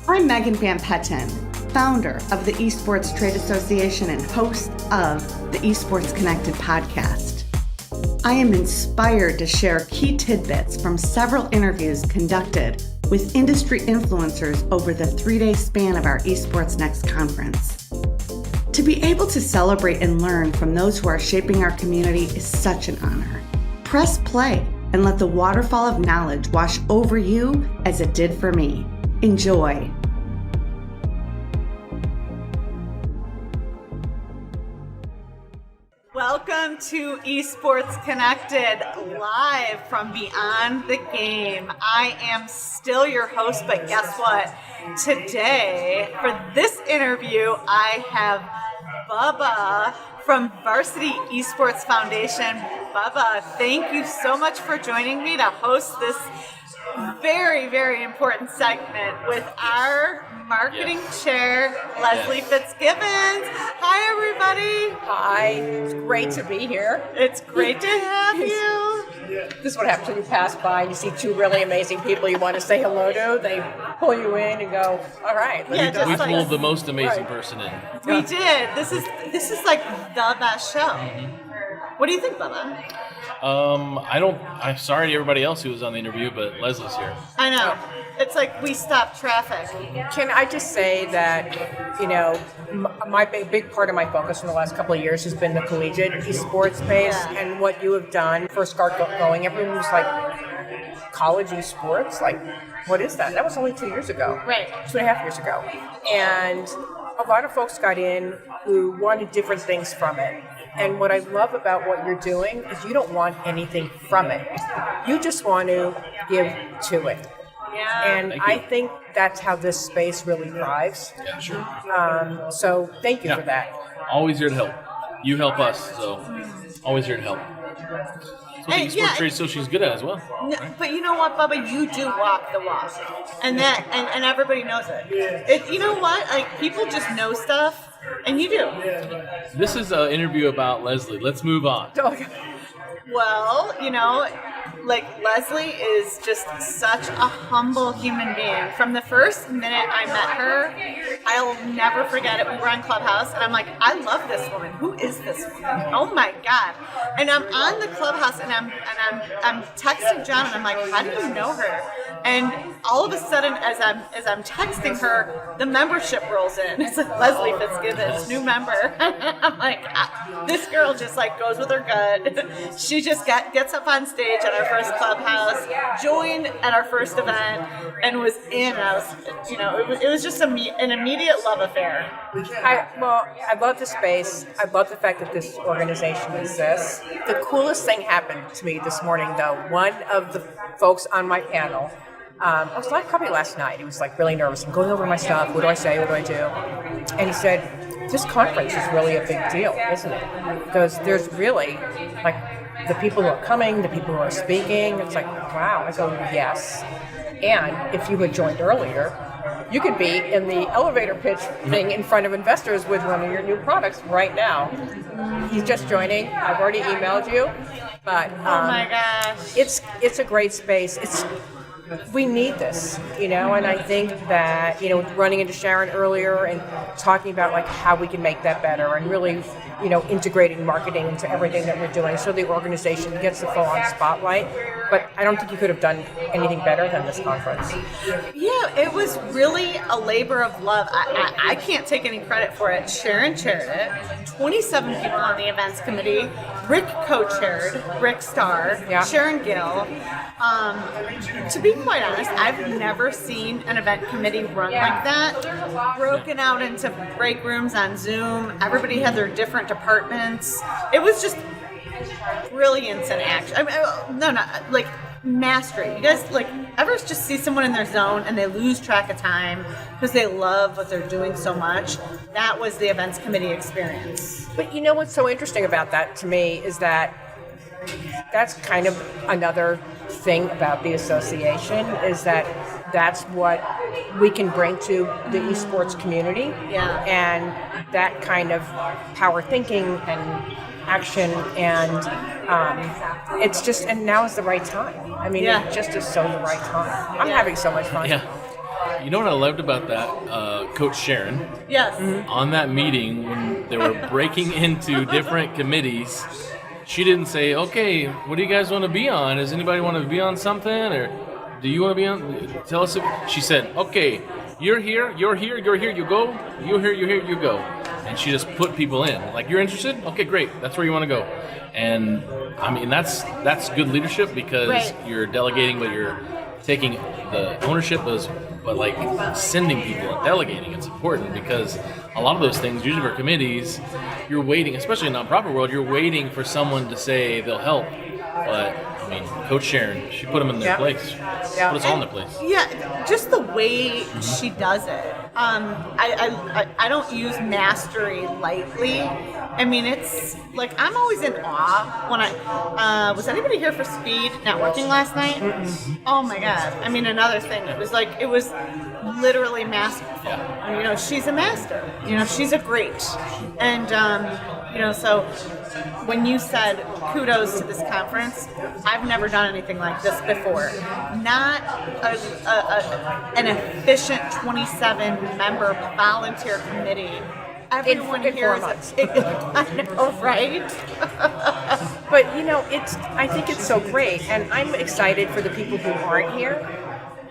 I'm Megan Van Petten, founder of the Esports Trade Association and host of the Esports Connected podcast. I am inspired to share key tidbits from several interviews conducted with industry influencers over the 3-day span of our Esports Next Conference. To be able to celebrate and learn from those who are shaping our community is such an honor. Press play and let the waterfall of knowledge wash over you as it did for me. Enjoy. Welcome to Esports Connected, live from beyond the game. I am still your host, but guess what? Today, for this interview, I have Bubba from Varsity Esports Foundation. Bubba, thank you so much for joining me to host this very, very important segment with our marketing chair, Leslie Fitzsimmons. Hi, everybody. Hi, it's great to be here. It's great to have you. This is what happens when you pass by and you see two really amazing people you want to say hello to. They pull you in and go, all right. We pulled the most amazing person in. We did. This is like the best show. Mm-hmm. What do you think, Bubba? I'm sorry to everybody else who was on the interview, but Leslie's here. I know. It's like we stopped traffic. Can I just say that, my big part of my focus in the last couple of years has been the collegiate esports space and what you have done. First got going, everyone was like, college esports? Like, what is that? That was only 2 years ago. Right. 2.5 years ago. And a lot of folks got in who wanted different things from it. And what I love about what you're doing is you don't want anything from it. You just want to give to it. Yeah. And I think that's how this space really thrives. Yeah, sure. So thank you for that. Always here to help. You help us, so always here to help. That's what the Esports Trade Association is good at as well. No, but you know what, Bubba? You do walk the walk. And and everybody knows it. You know what? Like, people just know stuff. And you do. This is an interview about Leslie. Let's move on. Well, Leslie is just such a humble human being. From the first minute I met her, I'll never forget it. We were on Clubhouse, and I'm like, I love this woman. Who is this woman? Oh my God! And I'm on the Clubhouse, and I'm texting John, and I'm like, how do you know her? And all of a sudden, as I'm texting her, the membership rolls in. It's like Leslie Fitzsimmons, new member. I'm like, this girl just like goes with her gut. She just gets up on stage at our first Clubhouse, joined at our first event, and was in. I was, it was just an immediate love affair. I love the space. I love the fact that this organization exists. The coolest thing happened to me this morning, though. One of the folks on my panel, I was like probably last night. He was like really nervous. I'm going over my stuff. What do I say? What do I do? And he said, this conference is really a big deal, isn't it? Because there's really like the people who are coming, the people who are speaking. It's like, wow. I go, yes. And if you had joined earlier, you could be in the elevator pitch thing in front of investors with one of your new products right now. He's just joining. I've already emailed you. But oh my gosh. It's a great space. We need this, and I think that, running into Sharon earlier and talking about like how we can make that better and really, integrating marketing into everything that we're doing so the organization gets the full-on spotlight. But I don't think you could have done anything better than this conference. Yeah, it was really a labor of love. I can't take any credit for it. Sharon chaired it. 27 people on the events committee. Rick co-chaired. Rick Starr. Yeah. Sharon Gill. To be quite honest, I've never seen an event committee run like that. Broken out into break rooms on Zoom. Everybody had their different departments. It was just brilliance in action. Like mastery. You guys ever just see someone in their zone and they lose track of time because they love what they're doing so much? That was the events committee experience. But what's so interesting about that to me is that that's kind of another thing about the association is that that's what we can bring to the esports community. Yeah. And that kind of power thinking and action, and it's just, and now is the right time. I mean, It just is so the right time. I'm having so much fun. Yeah. You know what I loved about that? Coach Sharon, Yes. on that meeting when they were breaking into different committees, she didn't say, okay, what do you guys want to be on? Does anybody want to be on something? Or do you want to be on? Tell us. She said, okay, you're here, you go. You're here, you go. And she just put people in. Like, you're interested? Okay, great. That's where you want to go. And, I mean, that's good leadership because Right. you're delegating, but you're taking the ownership but like sending people and delegating. It's important because a lot of those things, usually for committees, you're waiting, especially in the nonprofit world, you're waiting for someone to say they'll help. But I mean, Coach Sharon, she put them in their place. She put us all in their place. Yeah, just the way she does it. I don't use mastery lightly. I mean, it's like I'm always in awe when I was anybody here for speed networking last night? Oh my god! I mean, another thing. It was literally masterful. And, you know, she's a master. You know, she's a great. And you know, so when you said kudos to this conference, I've never done anything like this before. Not an efficient 27-member volunteer committee. Everyone in here 4 is months. I know, right? But you know, I think it's so great, and I'm excited for the people who aren't here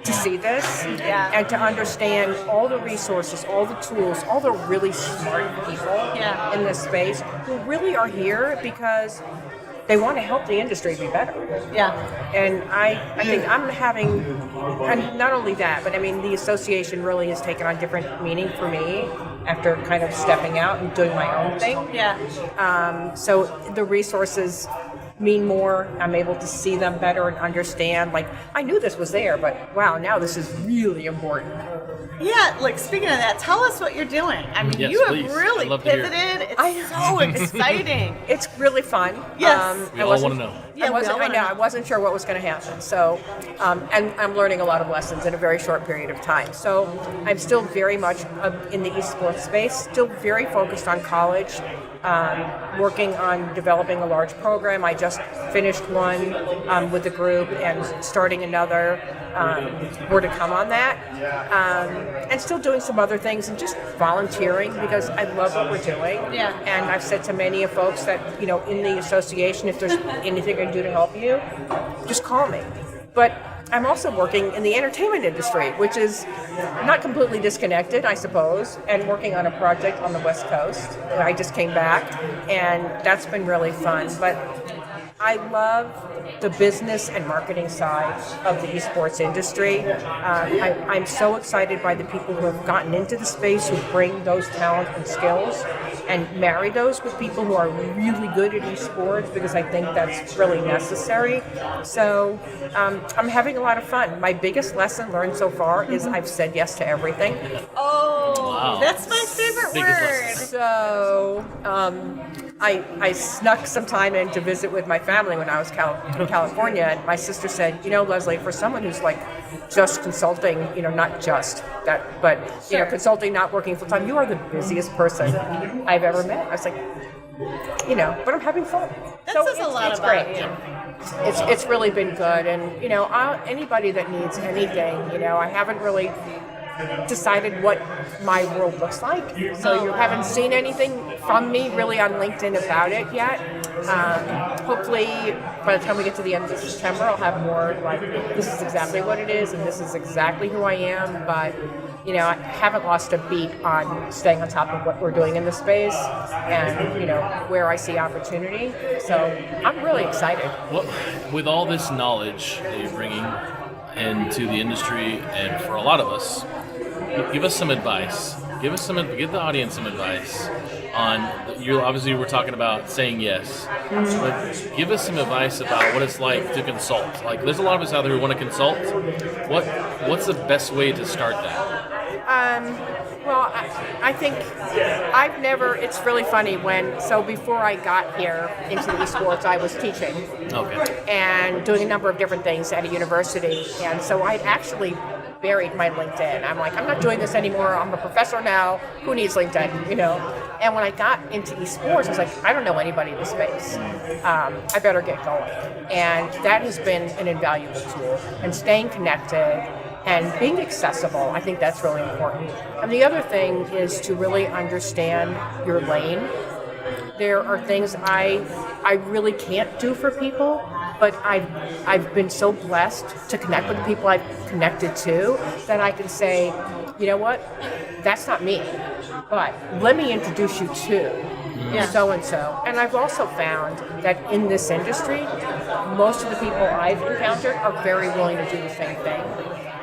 to see this and to understand all the resources, all the tools, all the really smart people in this space who really are here because they want to help the industry be better. Yeah. And I think I'm having, and not only that, but I mean, the association really has taken on different meaning for me after kind of stepping out and doing my own thing. Yeah. So the resources mean more. I'm able to see them better and understand. Like, I knew this was there, but wow, now this is really important. Yeah, like speaking of that, tell us what you're doing. I mean, Yes, you have please. really I'd love to hear. pivoted. It's so exciting. It's really fun. Yes. We all want to know. Yeah, we all I wanna know. know. I wasn't sure what was going to happen. So, and I'm learning a lot of lessons in a very short period of time. So, I'm still very much in the esports space, still very focused on college, working on developing a large program. I just finished one with the group and starting another. More to come on that. And still doing some other things and just volunteering because I love what we're doing. Yeah. And I've said to many of folks that, you know, in the association, if there's anything I can do to help you, just call me. But I'm also working in the entertainment industry, which is not completely disconnected, I suppose, and working on a project on the West Coast. I just came back, and that's been really fun. But I love the business and marketing side of the esports industry. I'm so excited by the people who have gotten into the space, who bring those talents and skills and marry those with people who are really good at esports, because I think that's really necessary. So I'm having a lot of fun. My biggest lesson learned so far is I've said yes to everything. Oh, Wow. that's my favorite Biggest word. lesson. So I snuck some time in to visit with my family when I was in California, and my sister said, you know, Leslie, for someone who's like just consulting, you know, not just that, but you know, consulting, not working full time, you are the busiest person I've ever met. I was like, you know, but I'm having fun. That So says a lot it's about great. you. It's really been good, and you know, anybody that needs anything, you know, I haven't really decided what my world looks like, so you haven't seen anything from me really on LinkedIn about it yet. Hopefully by the time we get to the end of September, I'll have more like, this is exactly what it is and this is exactly who I am. But you know, I haven't lost a beat on staying on top of what we're doing in the space and, you know, where I see opportunity. So I'm really excited. Well, with all this knowledge that you're bringing into the industry, and for a lot of us, give us some advice. Give the audience some advice on. You obviously were talking about saying yes, but give us some advice about what it's like to consult. Like, there's a lot of us out there who want to consult. What's the best way to start that? Well, I think it's really funny so before I got here into the esports, I was teaching and doing a number of different things at a university. And so I'd actually buried my LinkedIn. I'm like, I'm not doing this anymore. I'm a professor now. Who needs LinkedIn, you know? And when I got into esports, I was like, I don't know anybody in this space. I better get going. And that has been an invaluable tool. And staying connected and being accessible. I think that's really important. And the other thing is to really understand your lane. There are things I really can't do for people, but I've been so blessed to connect with the people I've connected to that I can say, you know what, that's not me, but let me introduce you to so and so. And I've also found that in this industry, most of the people I've encountered are very willing to do the same thing.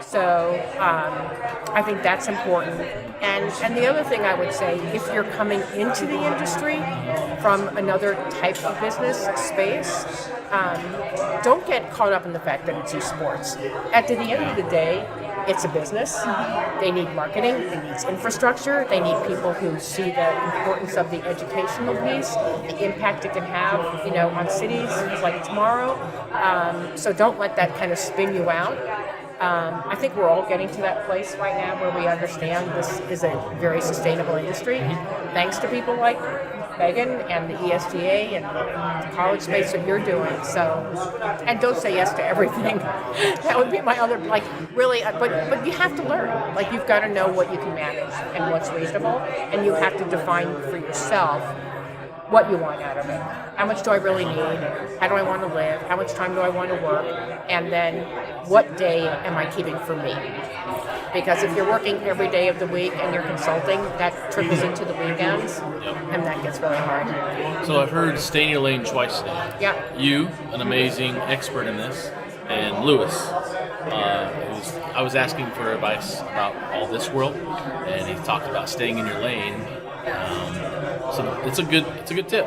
So I think that's important. And the other thing I would say, if you're coming into the industry from another type of business space, don't get caught up in the fact that it's esports. At the end of the day, it's a business. They need marketing, they need infrastructure, they need people who see the importance of the educational piece, the impact it can have, on cities like tomorrow. So don't let that kind of spin you out. I think we're all getting to that place right now where we understand this is a very sustainable industry, thanks to people like Megan and the ESTA and the college space that you're doing. So, and don't say yes to everything. That would be my other, really, but you have to learn. You've got to know what you can manage and what's reasonable, and you have to define for yourself what you want out of it. How much do I really need? How do I want to live? How much time do I want to work? And then what day am I keeping for me? Because if you're working every day of the week and you're consulting, that trickles into the weekends, and that gets really hard. So I've heard stay in your lane twice today. Yeah. You, an amazing expert in this, and Lewis. I was asking for advice about all this world, and he talked about staying in your lane. So it's a good tip.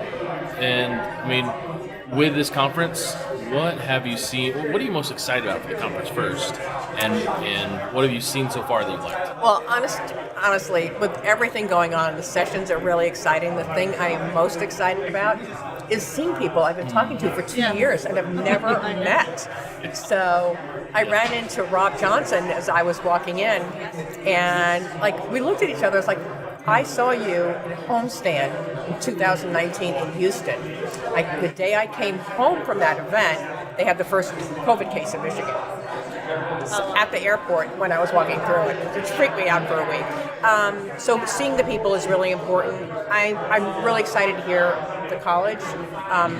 And I mean, with this conference, what have you seen? What are you most excited about for the conference first? And what have you seen so far that you liked? Well, honestly, with everything going on, the sessions are really exciting. The thing I am most excited about is seeing people I've been talking to for 2 years and have never met. So I ran into Rob Johnson as I was walking in, and we looked at each other. It's like, I saw you in Homestand in 2019 in Houston. The day I came home from that event, they had the first COVID case in Michigan. So at the airport when I was walking through it. It freaked me out for a week. So seeing the people is really important. I'm really excited to hear the college,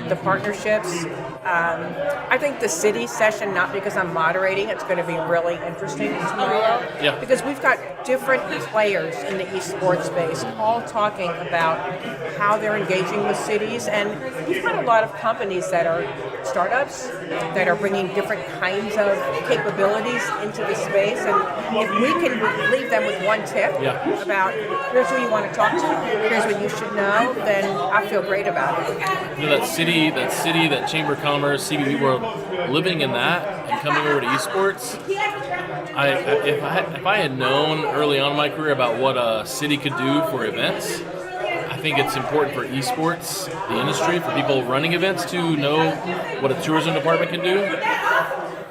the partnerships. I think the city session, not because I'm moderating, it's going to be really interesting tomorrow. Yeah. Because we've got different players in the esports space all talking about how they're engaging with cities. And we've got a lot of companies that are startups that are bringing different kinds of capabilities into the space. And if we can leave them with one tip about here's who you want to talk to, here's what you should know, then I feel great about it. That city, that Chamber of Commerce, CBD world, living in that and coming over to esports. If I had known early on in my career about what a city could do for events, I think it's important for esports, the industry, for people running events to know what a tourism department can do,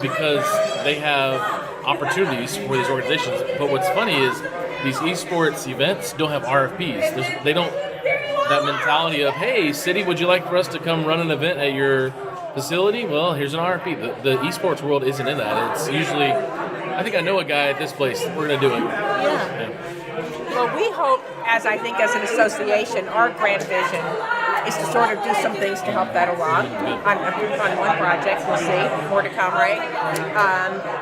because they have opportunities for these organizations. But what's funny is these esports events don't have RFPs. They don't, that mentality of, hey, city, would you like for us to come run an event at your facility? Well, here's an RFP. The esports world isn't in that. It's usually, I think I know a guy at this place. We're going to do it. Yeah. Well, we hope, as an association, our grand vision is to sort of do some things to help that along on one project. We'll see. More to come, right?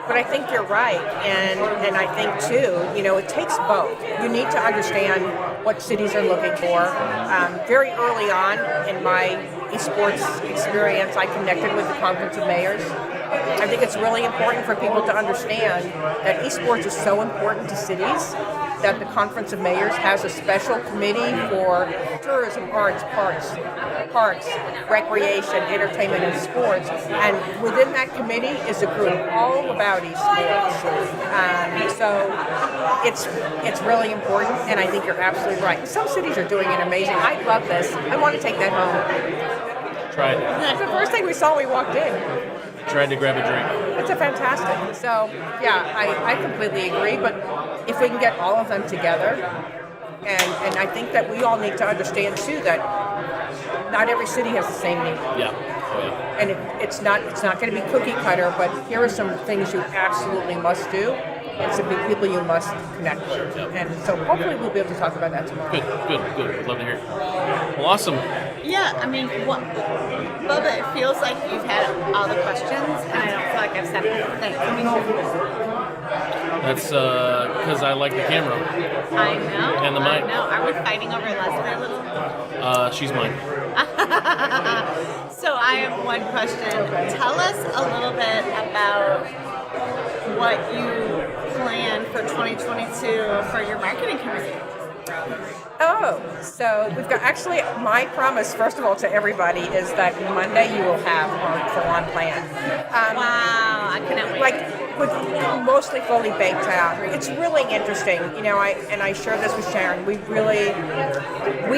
But I think you're right. And I think, too, it takes both. You need to understand what cities are looking for. Very early on in my esports experience, I connected with the Conference of Mayors. I think it's really important for people to understand that esports is so important to cities that the Conference of Mayors has a special committee for tourism, arts, parks, recreation, entertainment, and sports. And within that committee is a group all about esports. So it's really important, and I think you're absolutely right. Some cities are doing it amazing. I love this. I want to take that home. Try it. That's the first thing we saw when we walked in. Tried to grab a drink. It's a fantastic. So, yeah, I completely agree. But if we can get all of them together, and I think that we all need to understand, too, that not every city has the same need. Yeah. Oh, yeah. And it's not going to be cookie cutter, but here are some things you absolutely must do. and some big people you must connect with. And so hopefully we'll be able to talk about that tomorrow. Good. I'd love to hear it. Well, awesome. Yeah, I mean, Bubba, it feels like you've had all the questions, and I don't feel like I've said anything. That's because I like the camera. I know. And the mic. I know. Are we fighting over Leslie a little? She's mine. So I have one question. Tell us a little bit about what you plan for 2022 for your marketing committee. Oh, so we've got actually my promise, first of all, to everybody is that Monday you will have our full-on plan. Wow, I cannot wait. Like with mostly fully baked out. It's really interesting, you know. I share this with Sharon. We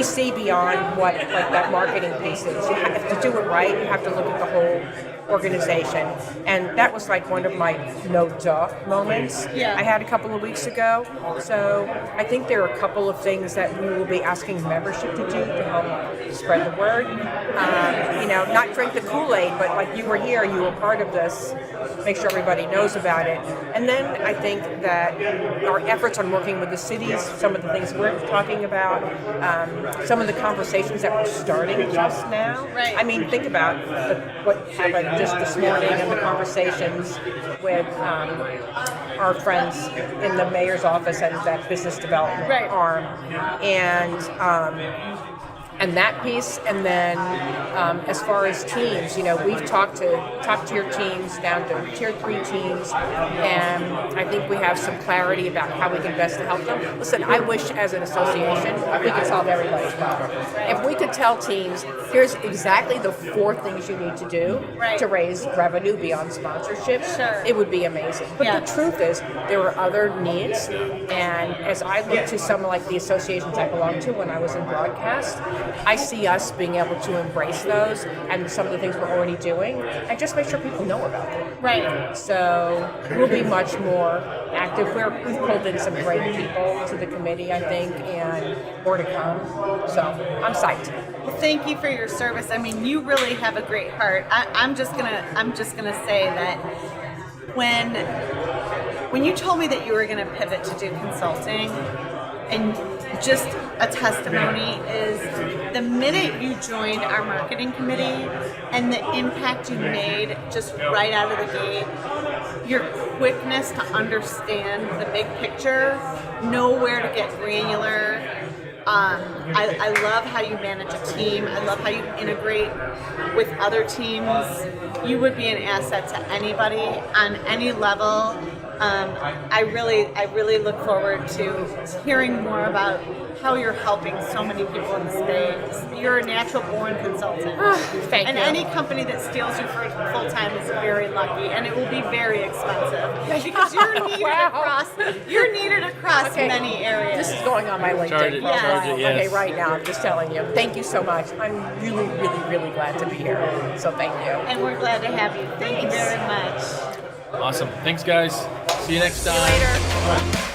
see beyond what like that marketing piece is. You have to do it right. You have to look at the whole organization, and that was like one of my no duh moments I had a couple of weeks ago. So I think there are a couple of things that we will be asking membership to do to help spread the word. You know, not drink the Kool-Aid, but like you were here, you were part of this. Make sure everybody knows about it. And then I think that our efforts on working with the cities, some of the things we're talking about, some of the conversations that we're starting just now. Right. I mean, think about what happened just this morning and the conversations with our friends in the mayor's office and that business development arm, and that piece. And then as far as teams, you know, we've talked to top-tier teams down to tier 3 teams, and I think we have some clarity about how we can best help them. Listen, I wish as an association we could solve everybody's problem. If we could tell teams, here's exactly the 4 things you need to do to raise revenue beyond sponsorship, it would be amazing. But the truth is, there are other needs, and as I look to some like the associations I belong to when I was in broadcast, I see us being able to embrace those and some of the things we're already doing and just make sure people know about them. Right. So we'll be much more active. We've pulled in some great people to the committee, I think, and more to come. So I'm psyched. Well, thank you for your service. I mean, you really have a great heart. I'm just gonna say that when you told me that you were gonna pivot to do consulting, and just a testimony is the minute you joined our marketing committee and the impact you made just right out of the gate, your quickness to understand the big picture, know where to get granular. I love how you manage a team. I love how you integrate with other teams. You would be an asset to anybody on any level. I really look forward to hearing more about how you're helping so many people in the space. You're a natural born consultant. Thank you. And any company that steals you for full time is very lucky, and it will be very expensive because you're needed across many areas. This is going on my LinkedIn profile. Yes. Okay, right now, I'm just telling you. Thank you so much. I'm really, really, really glad to be here. So thank you. And we're glad to have you. Thank you very much. Awesome. Thanks, guys. See you next time. See you later.